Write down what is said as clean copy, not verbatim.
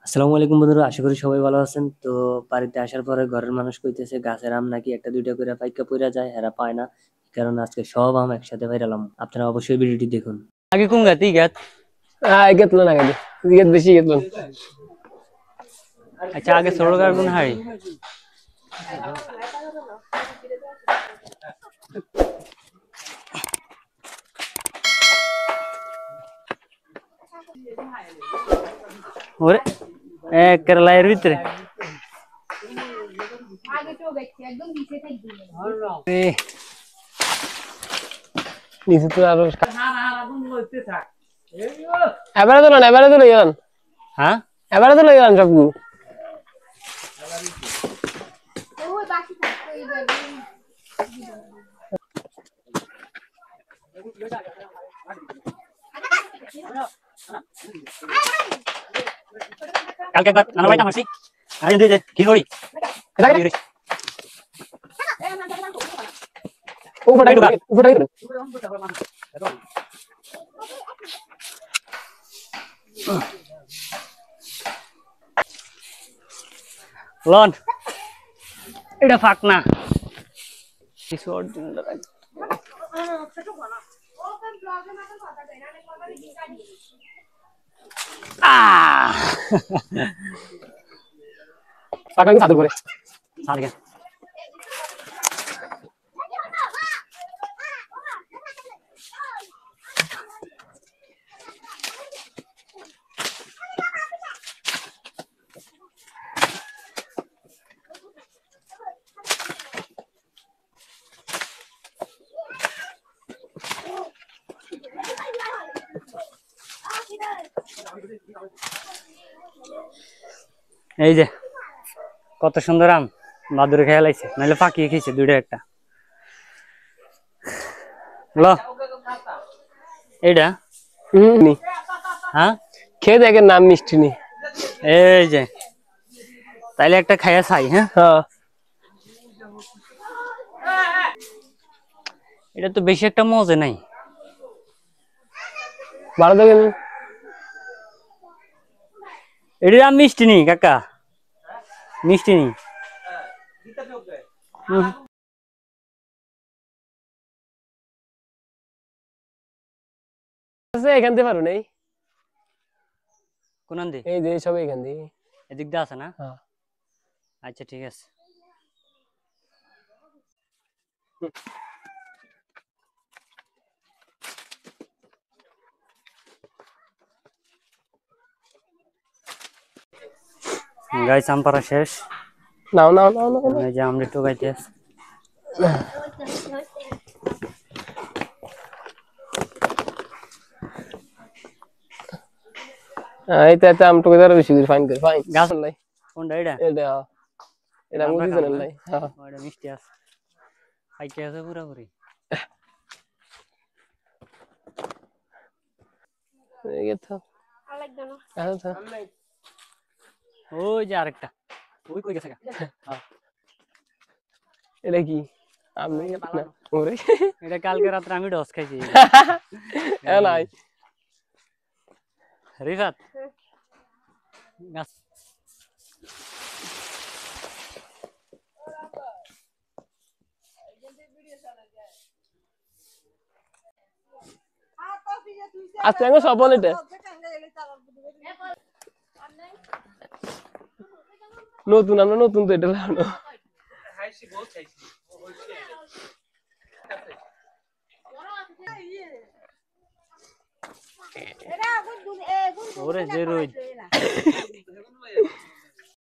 আসসালামু আলাইকুম বন্ধুরা, আশা করি সবাই ভালো আছেন। তো বাড়িতে আসার পরে ঘরের মানুষ কইতেছে গাছের আম নাকি একটা দুইটা করে পাইকা পইরা যায়, হেরা পায় না। এই কারণে আজকে সব আম একসাথে পাইরালাম। আপনারা অবশ্যই ভিডিওটি দেখুন। আগে কোন গাতি গাত? getlo na gadi get beshi getlo আচ্ছা আগে ছোট গার কোন হাই? ওরে কেরালার ভিতরে niche to aro এবারে তো লইয়ান হ্যাঁ এবারে তো লইয়ান সবগু কালকে একবার নানা ভাইটা হাসি আরে দে দে কি করি উপরে লন এটা ফাক না কিছু অরিজিনাল পাকাঙ্গি সাদর করে সারগে এই যে কত সুন্দর আম বাদুরে খেয়ে লাইছে, নাহলে পাকিয়ে খেয়েছে দুইটা একটা। ল এইটা হ্যাঁ খেয়ে দেখেন নাম মিষ্টি নি এই যে তাইলে একটা খাইয়া চাই। হ্যাঁ হ্যাঁ এটা তো বেশি একটা মজা নাই। ভালো দেখেন এটার আম মিষ্টি নি কাকা, মিষ্টি নি। এখান থেকে পারো নাই কোন দি এই যে সব এখান থেকে এদিক দিয়ে আছে না? হ্যাঁ আচ্ছা ঠিক আছে। গাইস আম পাড়া শেষ। নাও নাও নাও নাও এই যে আমরা একটু গাইতে আছি। এইটা এটা আম টুকে ধরে বেশি করে ফাইন করে ফাইন গাছ লাই কোনটা এটা? এটা এটা মুজি জানেন লাই হ্যাঁ ওটা মিষ্টি আছে, খাইতে আছে পুরোপুরি। এই তো আচ্ছা ওই যে আরেকটা ওই কই গেছে গা? এটা কি আমি না ওরে এটা কালকে রাতে আমি ডস খাইছি। এ নাই রিফাত গাছ আজকে আমি সব বলে এটা নতুন আমরা নতুন তো এটা লাগানো ওরে যে রোদ